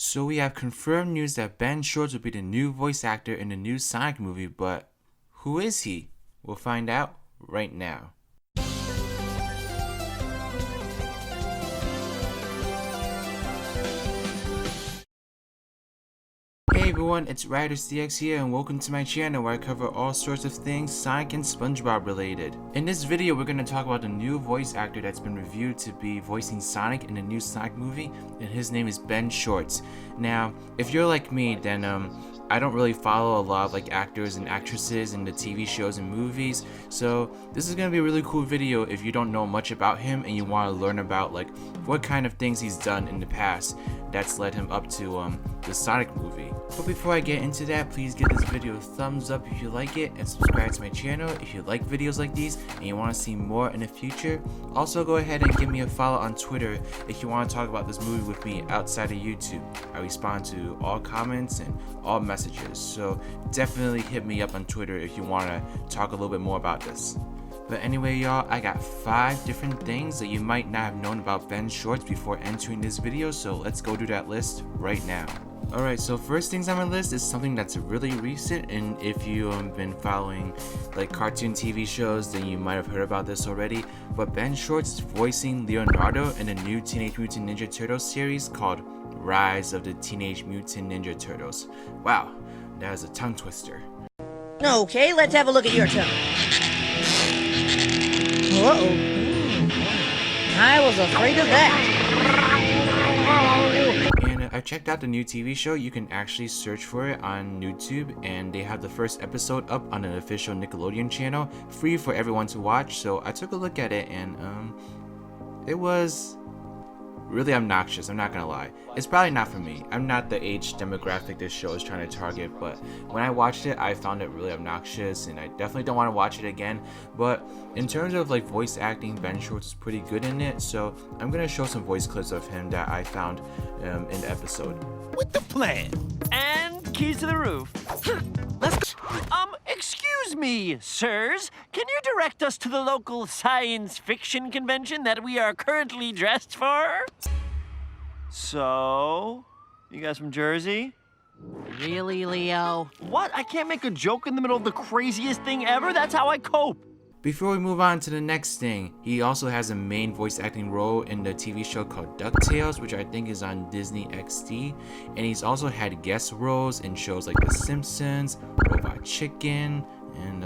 So we have confirmed news that Ben Schwartz will be the new voice actor in the new Sonic movie, but who is he? We'll find out right now. Hey everyone, it's RidersDX here and welcome to my channel where I cover all sorts of things Sonic and SpongeBob related. In this video we're going to talk about the new voice actor that's been reviewed to be voicing Sonic in the new Sonic movie, and his name is Ben Schwartz. Now, if you're like me, then I don't really follow a lot of actors and actresses in the TV shows and movies, so this is going to be a really cool video if you don't know much about him and you want to learn about what kind of things he's done in the past that's led him up to the Sonic movie. But before I get into that, please give this video a thumbs up if you like it and subscribe to my channel if you like videos like these and you want to see more in the future. Also go ahead and give me a follow on Twitter if you want to talk about this movie with me outside of YouTube. I respond to all comments and all messages, so definitely hit me up on Twitter if you want to talk a little bit more about this. But anyway y'all, I got 5 different things that you might not have known about Ben Schwartz before entering this video, so let's go do that list right now. Alright, so first things on my list is something that's really recent, and if you've been following cartoon TV shows, then you might have heard about this already, but Ben Schwartz is voicing Leonardo in a new Teenage Mutant Ninja Turtles series called Rise of the Teenage Mutant Ninja Turtles. Wow, that is a tongue twister. Okay, let's have a look at your tongue. Uh-oh. I was afraid of that. And I checked out the new TV show. You can actually search for it on YouTube, and they have the first episode up on an official Nickelodeon channel, free for everyone to watch. So I took a look at it, and it was really obnoxious, I'm not gonna lie. It's probably not for me. I'm not the age demographic this show is trying to target, but when I watched it, I found it really obnoxious, and I definitely don't want to watch it again. But in terms of voice acting, Ben Schwartz is pretty good in it, so I'm gonna show some voice clips of him that I found in the episode. With the plan and keys to the roof. Let's excuse me, sirs. Can you direct us to the local science fiction convention that we are currently dressed for? So, you guys from Jersey? Really, Leo? What? I can't make a joke in the middle of the craziest thing ever? That's how I cope. Before we move on to the next thing, he also has a main voice acting role in the TV show called DuckTales, which I think is on Disney XD, and he's also had guest roles in shows like The Simpsons, Robot Chicken, and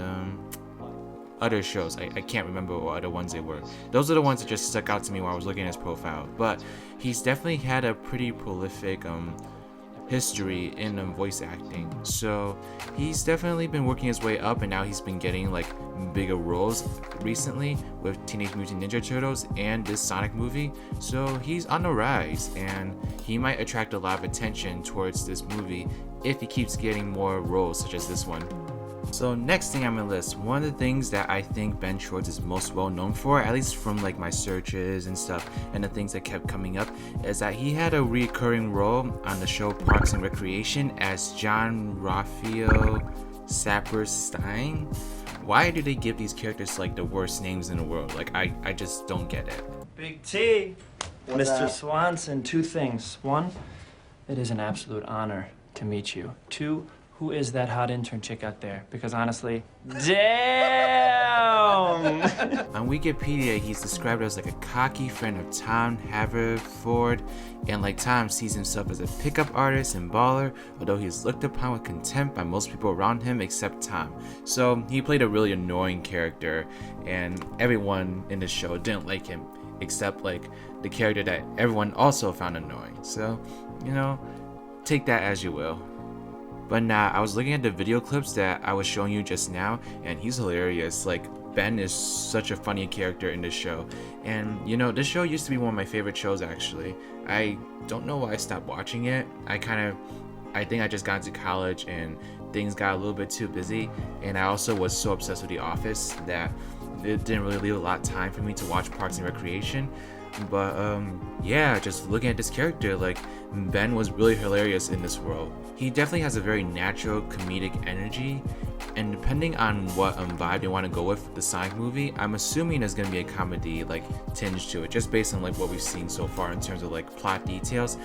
other shows. I can't remember what other ones they were. Those are the ones that just stuck out to me while I was looking at his profile, but he's definitely had a pretty prolific history in voice acting, so he's definitely been working his way up, and now he's been getting bigger roles recently with Teenage Mutant Ninja Turtles and this Sonic movie. So he's on the rise, and he might attract a lot of attention towards this movie if he keeps getting more roles such as this one. So next thing on my list, one of the things that I think Ben Schwartz is most well known for, at least from my searches and stuff and the things that kept coming up, is that he had a recurring role on the show Parks and Recreation as John Raphael Saperstein. Why do they give these characters the worst names in the world? I just don't get it. Big T, Mr. Swanson, 2 things. 1, it is an absolute honor to meet you. 2, who is that hot intern chick out there? Because honestly, damn! On Wikipedia, he's described as a cocky friend of Tom Haverford, and Tom sees himself as a pickup artist and baller, although he's looked upon with contempt by most people around him except Tom. So he played a really annoying character, and everyone in the show didn't like him, except the character that everyone also found annoying. So, take that as you will. But nah, I was looking at the video clips that I was showing you just now, and he's hilarious. Ben is such a funny character in this show. And this show used to be one of my favorite shows actually. I don't know why I stopped watching it. I think I just got into college and things got a little bit too busy, and I also was so obsessed with The Office that it didn't really leave a lot of time for me to watch Parks and Recreation. But yeah, just looking at this character, like Ben was really hilarious in this role. He definitely has a very natural comedic energy, and depending on what vibe they want to go with the Sonic movie, I'm assuming there's gonna be a comedy like tinge to it, just based on like what we've seen so far in terms of like plot details.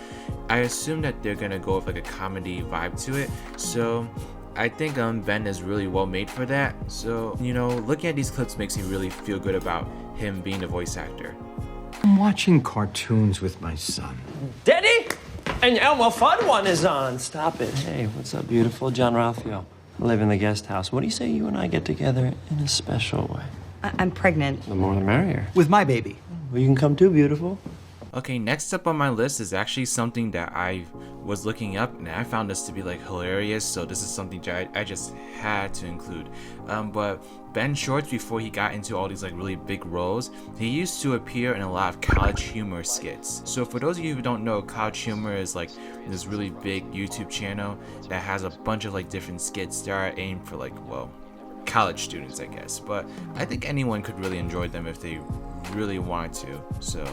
I assume that they're gonna go with like a comedy vibe to it, so I think Ben is really well made for that. So, you know, looking at these clips makes me really feel good about him being a voice actor. I'm watching cartoons with my son. Daddy! And Elmo Fun One is on. Stop it. Hey, what's up, beautiful? John Ralphio. I live in the guest house. What do you say you and I get together in a special way? I'm pregnant. The more the merrier. With my baby. Well, you can come too, beautiful. Okay, next up on my list is actually something that I was looking up and I found this to be like hilarious, so this is something that I just had to include. But Ben Schwartz, before he got into all these like really big roles, he used to appear in a lot of College Humor skits. So for those of you who don't know, College Humor is like this really big YouTube channel that has a bunch of like different skits that are aimed for like, well, college students, I guess. But I think anyone could really enjoy them if they really wanted to, so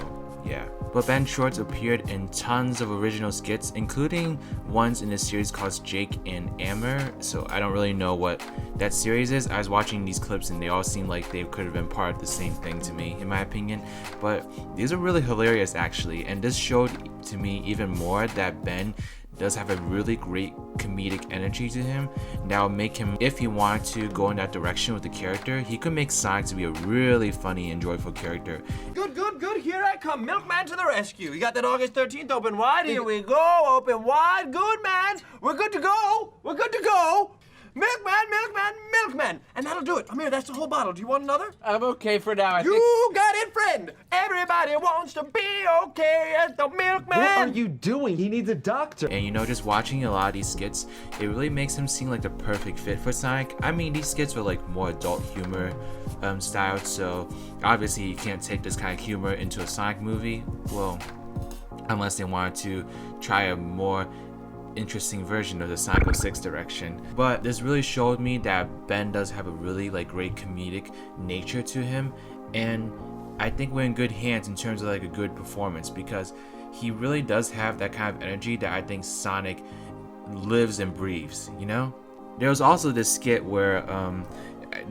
yeah. But Ben Schwartz appeared in tons of original skits, including ones in a series called Jake and Amber, so I don't really know what that series is. I was watching these clips and they all seem like they could have been part of the same thing to me, in my opinion, but these are really hilarious actually, and this showed to me even more that Ben does have a really great comedic energy to him that will make him, if he wanted to go in that direction with the character, he could make Sonic to be a really funny and joyful character. Good, good, good. Here I come. Milkman to the rescue. You got that August 13th open wide? Here we go. Open wide. Good, man. We're good to go. We're good to go. Milkman, milkman, milkman. And that'll do it. Amir, that's the whole bottle. Do you want another? I'm okay for now. I think. You got it, friend. Everybody wants to be okay as the milkman. What are you doing? He needs a doctor. And you know, just watching a lot of these skits, it really makes him seem like the perfect fit for Sonic. I mean, these skits are like more adult humor style, so obviously you can't take this kind of humor into a Sonic movie. Well, unless they wanted to try a more interesting version of the Sonic 06 direction. But this really showed me that Ben does have a really like great comedic nature to him, and I think we're in good hands in terms of like a good performance, because he really does have that kind of energy that I think Sonic lives and breathes, you know? There was also this skit where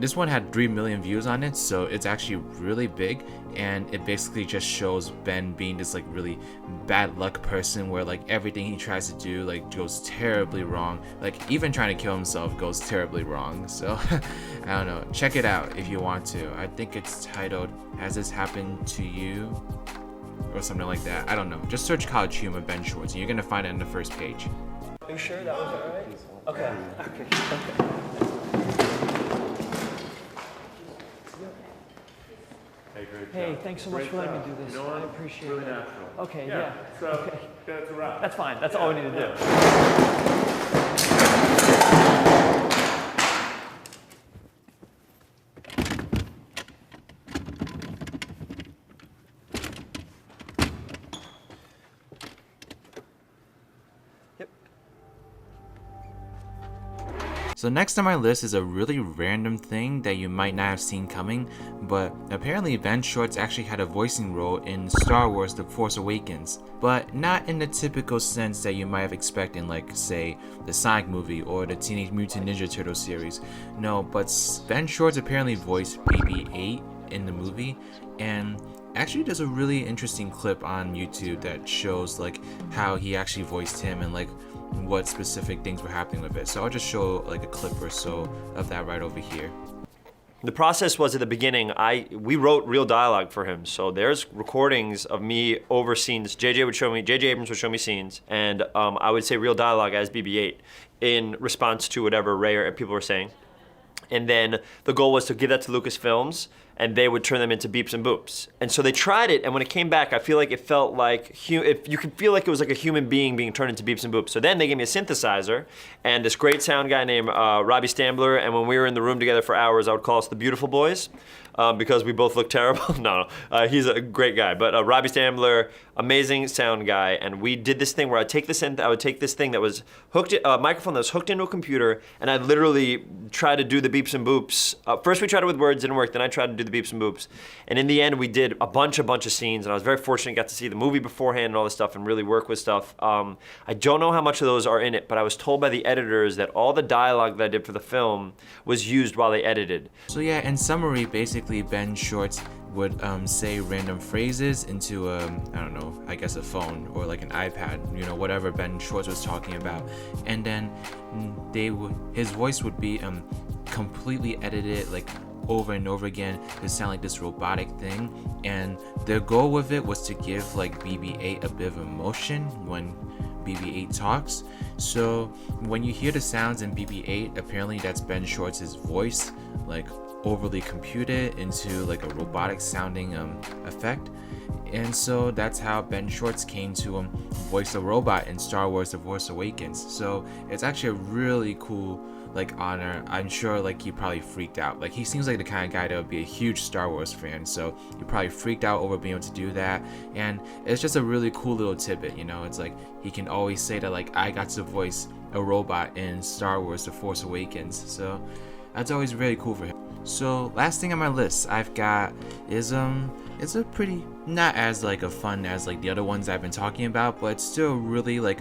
this one had 3 million views on it, so it's actually really big, and it basically just shows Ben being this like really bad luck person where like everything he tries to do like goes terribly wrong, like even trying to kill himself goes terribly wrong. So I don't know, check it out if you want to. I think it's titled "Has This Happened to You?" or something like that. I don't know, just search College Humor Ben Schwartz and you're gonna find it on the first page. Are you sure that was all right? Okay. Hey, thanks so much for letting me do this. I appreciate it. Natural. Okay, yeah. So okay. That's a wrap. That's fine. That's all we need to do. So next on my list is a really random thing that you might not have seen coming, but apparently Ben Schwartz actually had a voicing role in Star Wars The Force Awakens, but not in the typical sense that you might have expected in like, say, the Sonic movie or the Teenage Mutant Ninja Turtles series. No, but Ben Schwartz apparently voiced BB-8 in the movie, and actually there's a really interesting clip on YouTube that shows like how he actually voiced him and like what specific things were happening with it. So I'll just show like a clip or so of that right over here. The process was at the beginning, we wrote real dialogue for him. So there's recordings of me over scenes. J.J. Abrams would show me scenes, and I would say real dialogue as BB-8 in response to whatever Ray or people were saying. And then the goal was to give that to Lucasfilms, and they would turn them into beeps and boops. And so they tried it, and when it came back, I feel like it felt like, if you could feel like it was like a human being being turned into beeps and boops. So then they gave me a synthesizer, and this great sound guy named Robbie Stambler, and when we were in the room together for hours, I would call us the Beautiful Boys, because we both look terrible. No, he's a great guy. But Robbie Stambler, amazing sound guy, and we did this thing where I would take this thing that was hooked, a microphone that was hooked into a computer, and I'd literally try to do the beeps and boops. First we tried it with words, didn't work, then I tried to do the beeps and boops. And in the end, we did a bunch of scenes, and I was very fortunate, got to see the movie beforehand and all this stuff and really work with stuff. I don't know how much of those are in it, but I was told by the editors that all the dialogue that I did for the film was used while they edited. So yeah, in summary, basically Ben Schwartz would say random phrases into I don't know, I guess a phone or like an iPad, you know, whatever Ben Schwartz was talking about, and then his voice would be completely edited like over and over again to sound like this robotic thing, and their goal with it was to give like BB-8 a bit of emotion when BB-8 talks. So when you hear the sounds in BB-8, apparently that's Ben Schwartz's voice, like overly computed into like a robotic sounding effect. And so that's how Ben Schwartz came to voice a robot in Star Wars The Force Awakens. So it's actually a really cool like honor. I'm sure like he probably freaked out. Like he seems like the kind of guy that would be a huge Star Wars fan, so he probably freaked out over being able to do that. And it's just a really cool little tidbit, you know. It's like he can always say that like I got to voice a robot in Star Wars The Force Awakens, so that's always really cool for him. So last thing on my list I've got is it's a pretty, not as like a fun as like the other ones I've been talking about, but it's still really like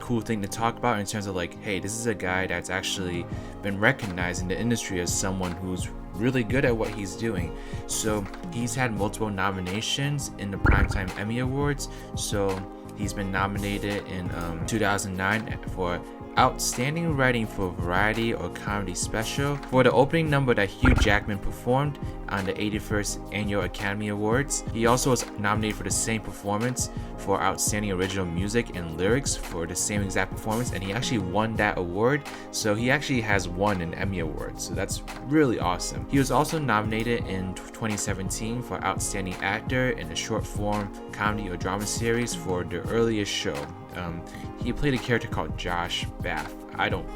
cool thing to talk about in terms of like, hey, this is a guy that's actually been recognized in the industry as someone who's really good at what he's doing. So he's had multiple nominations in the Primetime Emmy Awards. So he's been nominated in 2009 for Outstanding Writing for Variety or Comedy Special for the opening number that Hugh Jackman performed on the 81st Annual Academy Awards. He also was nominated for the same performance for Outstanding Original Music and Lyrics for the same exact performance, and he actually won that award. So he actually has won an Emmy Award, so that's really awesome. He was also nominated in 2017 for Outstanding Actor in a short form comedy or drama series for The Earliest Show. He played a character called Josh Bath. I don't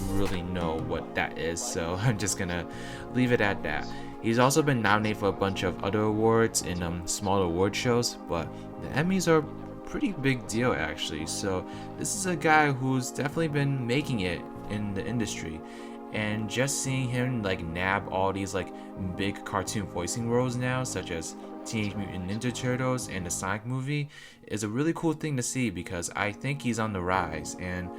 really know what that is, so I'm just gonna leave it at that. He's also been nominated for a bunch of other awards in smaller award shows, but the Emmys are a pretty big deal actually. So this is a guy who's definitely been making it in the industry, and just seeing him like nab all these like big cartoon voicing roles now, such as Teenage Mutant Ninja Turtles and the Sonic movie, is a really cool thing to see, because I think he's on the rise and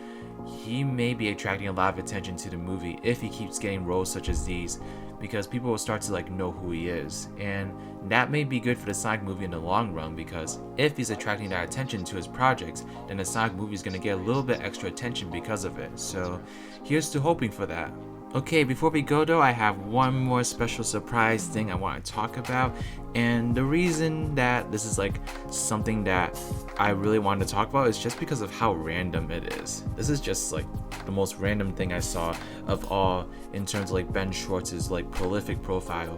he may be attracting a lot of attention to the movie if he keeps getting roles such as these, because people will start to like know who he is, and that may be good for the Sonic movie in the long run, because if he's attracting that attention to his projects, then the Sonic movie is going to get a little bit extra attention because of it. So here's to hoping for that. Okay, before we go though, I have one more special surprise thing I want to talk about, and the reason that this is like something that I really wanted to talk about is just because of how random it is. This is just like the most random thing I saw of all in terms of like Ben Schwartz's like prolific profile.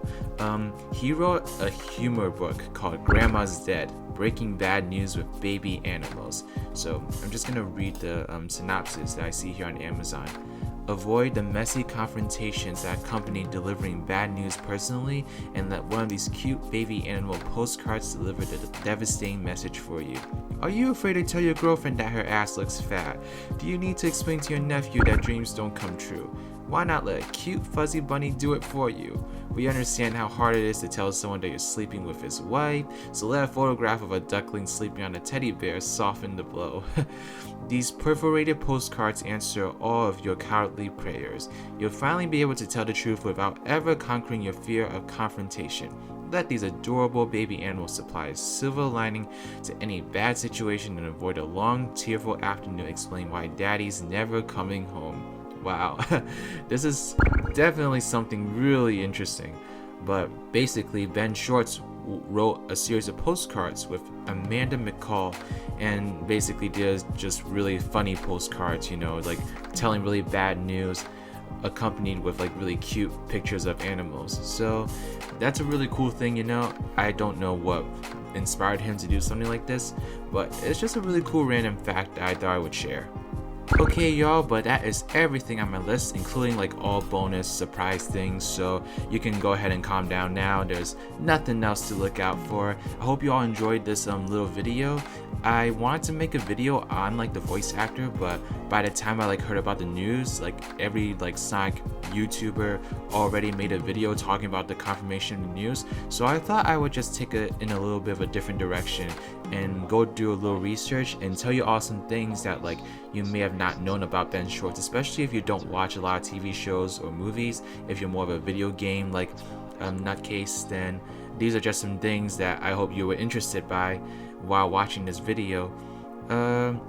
He wrote a humor book called Grandma's Dead: Breaking Bad News with Baby Animals. So I'm just gonna read the synopsis that I see here on Amazon. Avoid the messy confrontations that accompany delivering bad news personally, and let one of these cute baby animal postcards deliver the devastating message for you. Are you afraid to tell your girlfriend that her ass looks fat? Do you need to explain to your nephew that dreams don't come true? Why not let a cute fuzzy bunny do it for you? We understand how hard it is to tell someone that you're sleeping with his wife, so let a photograph of a duckling sleeping on a teddy bear soften the blow. These perforated postcards answer all of your cowardly prayers. You'll finally be able to tell the truth without ever conquering your fear of confrontation. Let these adorable baby animals supply a silver lining to any bad situation and avoid a long, tearful afternoon explaining why daddy's never coming home. Wow, this is definitely something really interesting. But basically, Ben Schwartz wrote a series of postcards with Amanda McCall, and basically did just really funny postcards, you know, like telling really bad news accompanied with like really cute pictures of animals. So that's a really cool thing, you know. I don't know what inspired him to do something like this, but it's just a really cool random fact that I thought I would share. Okay y'all, but that is everything on my list, including like all bonus surprise things, so you can go ahead and calm down now. There's nothing else to look out for. I hope you all enjoyed this little video. I wanted to make a video on like the voice actor, but by the time I like heard about the news, like every like Sonic YouTuber already made a video talking about the confirmation of the news, so I thought I would just take it in a little bit of a different direction and go do a little research and tell you all some things that like you may have not known about Ben Schwartz, especially if you don't watch a lot of TV shows or movies. If you're more of a video game like nutcase, then these are just some things that I hope you were interested by while watching this video.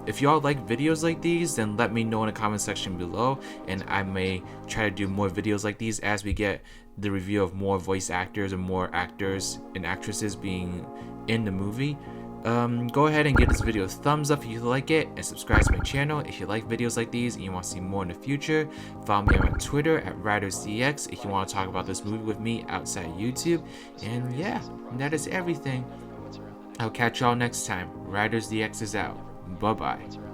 If y'all like videos like these, then let me know in the comment section below, and I may try to do more videos like these as we get the review of more voice actors and more actors and actresses being in the movie. Go ahead and give this video a thumbs up if you like it, and subscribe to my channel if you like videos like these and you want to see more in the future. Follow me on Twitter at RidersDX if you want to talk about this movie with me outside YouTube. And yeah, that is everything. I'll catch y'all next time. RidersDX is out. Bye bye.